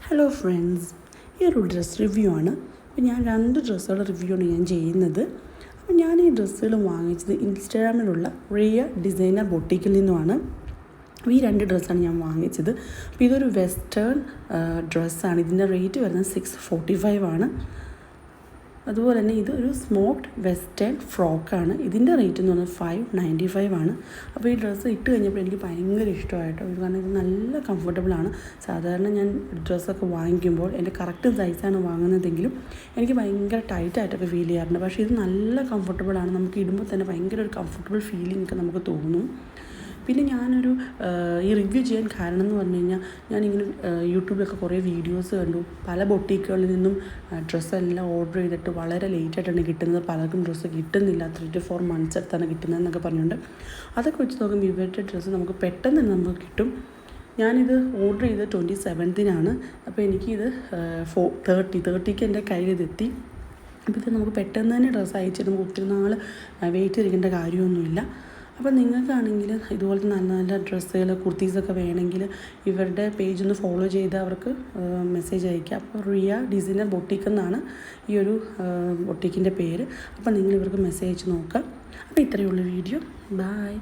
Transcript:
Hello friends, ഈ ഒരു dress review ആണ്. അപ്പോൾ ഞാൻ 2 ഡ്രസ്സുകളുടെ റിവ്യൂ ആണ് ഞാൻ ചെയ്യുന്നത്. അപ്പോൾ ഞാൻ ഈ ഡ്രസ്സുകൾ വാങ്ങിച്ചത് ഇൻസ്റ്റാഗ്രാമിലുള്ള റിയ ഡിസൈനർ ബൊട്ടിക്കിൽ നിന്നുമാണ്. ഈ 2 ഡ്രസ്സാണ് ഞാൻ വാങ്ങിച്ചത്. അപ്പോൾ ഇതൊരു വെസ്റ്റേൺ ഡ്രസ്സാണ്. ഇതിൻ്റെ റേറ്റ് വരുന്നത് 645 ആണ്. അതുപോലെ തന്നെ ഇതൊരു സ്മോക്ഡ് വെസ്റ്റേൺ ഫ്രോക്കാണ്. ഇതിൻ്റെ റേറ്റ് എന്ന് പറഞ്ഞാൽ 595 ആണ്. അപ്പോൾ ഈ ഡ്രസ്സ് ഇട്ട് കഴിഞ്ഞപ്പോൾ എനിക്ക് ഭയങ്കര ഇഷ്ടമായിട്ടോ. കാരണം ഇത് നല്ല കംഫർട്ടബിളാണ്. സാധാരണ ഞാൻ ഡ്രസ്സൊക്കെ വാങ്ങിക്കുമ്പോൾ എൻ്റെ കറക്റ്റ് സൈസാണ് വാങ്ങുന്നതെങ്കിലും എനിക്ക് ഭയങ്കര ടൈറ്റായിട്ടൊക്കെ ഫീൽ ചെയ്യാറുണ്ട്. പക്ഷേ ഇത് നല്ല കംഫർട്ടബിളാണ്. നമുക്ക് ഇടുമ്പോൾ തന്നെ ഭയങ്കര ഒരു കംഫർട്ടബിൾ ഫീലിംഗ് ഒക്കെ നമുക്ക് തോന്നും. പിന്നെ ഞാനൊരു ഈ റിവ്യൂ ചെയ്യാൻ കാരണം എന്ന് പറഞ്ഞു കഴിഞ്ഞാൽ ഞാനിങ്ങനെ യൂട്യൂബിലൊക്കെ കുറേ വീഡിയോസ് കണ്ടു. പല ബൊട്ടീക്കുകളിൽ നിന്നും ഡ്രസ്സെല്ലാം ഓർഡർ ചെയ്തിട്ട് വളരെ ലേറ്റായിട്ടാണ് കിട്ടുന്നത്. പലർക്കും ഡ്രസ്സ് കിട്ടുന്നില്ല, 3 to 4 months എടുത്താണ് കിട്ടുന്നതെന്നൊക്കെ പറഞ്ഞുകൊണ്ട് അതൊക്കെ വെച്ച് നോക്കുമ്പോൾ ഇവരുടെ ഡ്രസ്സ് നമുക്ക് പെട്ടെന്ന് തന്നെ നമുക്ക് കിട്ടും. ഞാനിത് ഓർഡർ ചെയ്ത് 27th അപ്പോൾ എനിക്കിത് 30ക്ക് എൻ്റെ കയ്യിലിതെത്തി. അപ്പോൾ ഇത് നമുക്ക് പെട്ടെന്ന് തന്നെ ഡ്രസ്സ് അയച്ചിട്ട് നമുക്ക് ഒത്തിരി നാൾ വെയിറ്റ് ചെയ്തിരിക്കേണ്ട കാര്യമൊന്നുമില്ല. അപ്പോൾ നിങ്ങൾക്കാണെങ്കിൽ ഇതുപോലത്തെ നല്ല നല്ല ഡ്രസ്സുകൾ കുർത്തീസൊക്കെ വേണമെങ്കിൽ ഇവരുടെ പേജ് ഒന്ന് ഫോളോ ചെയ്ത് അവർക്ക് മെസ്സേജ് അയയ്ക്കുക. അപ്പോൾ റിയ ഡിസൈനർ ബൊട്ടിക്ക് എന്നാണ് ഈ ഒരു ബൊട്ടിക്കിൻ്റെ പേര്. അപ്പോൾ നിങ്ങൾ ഇവർക്ക് മെസ്സേജ് അയച്ച് നോക്കുക. അപ്പോൾ ഇത്രയേ ഉള്ളൂ വീഡിയോ. ബൈ.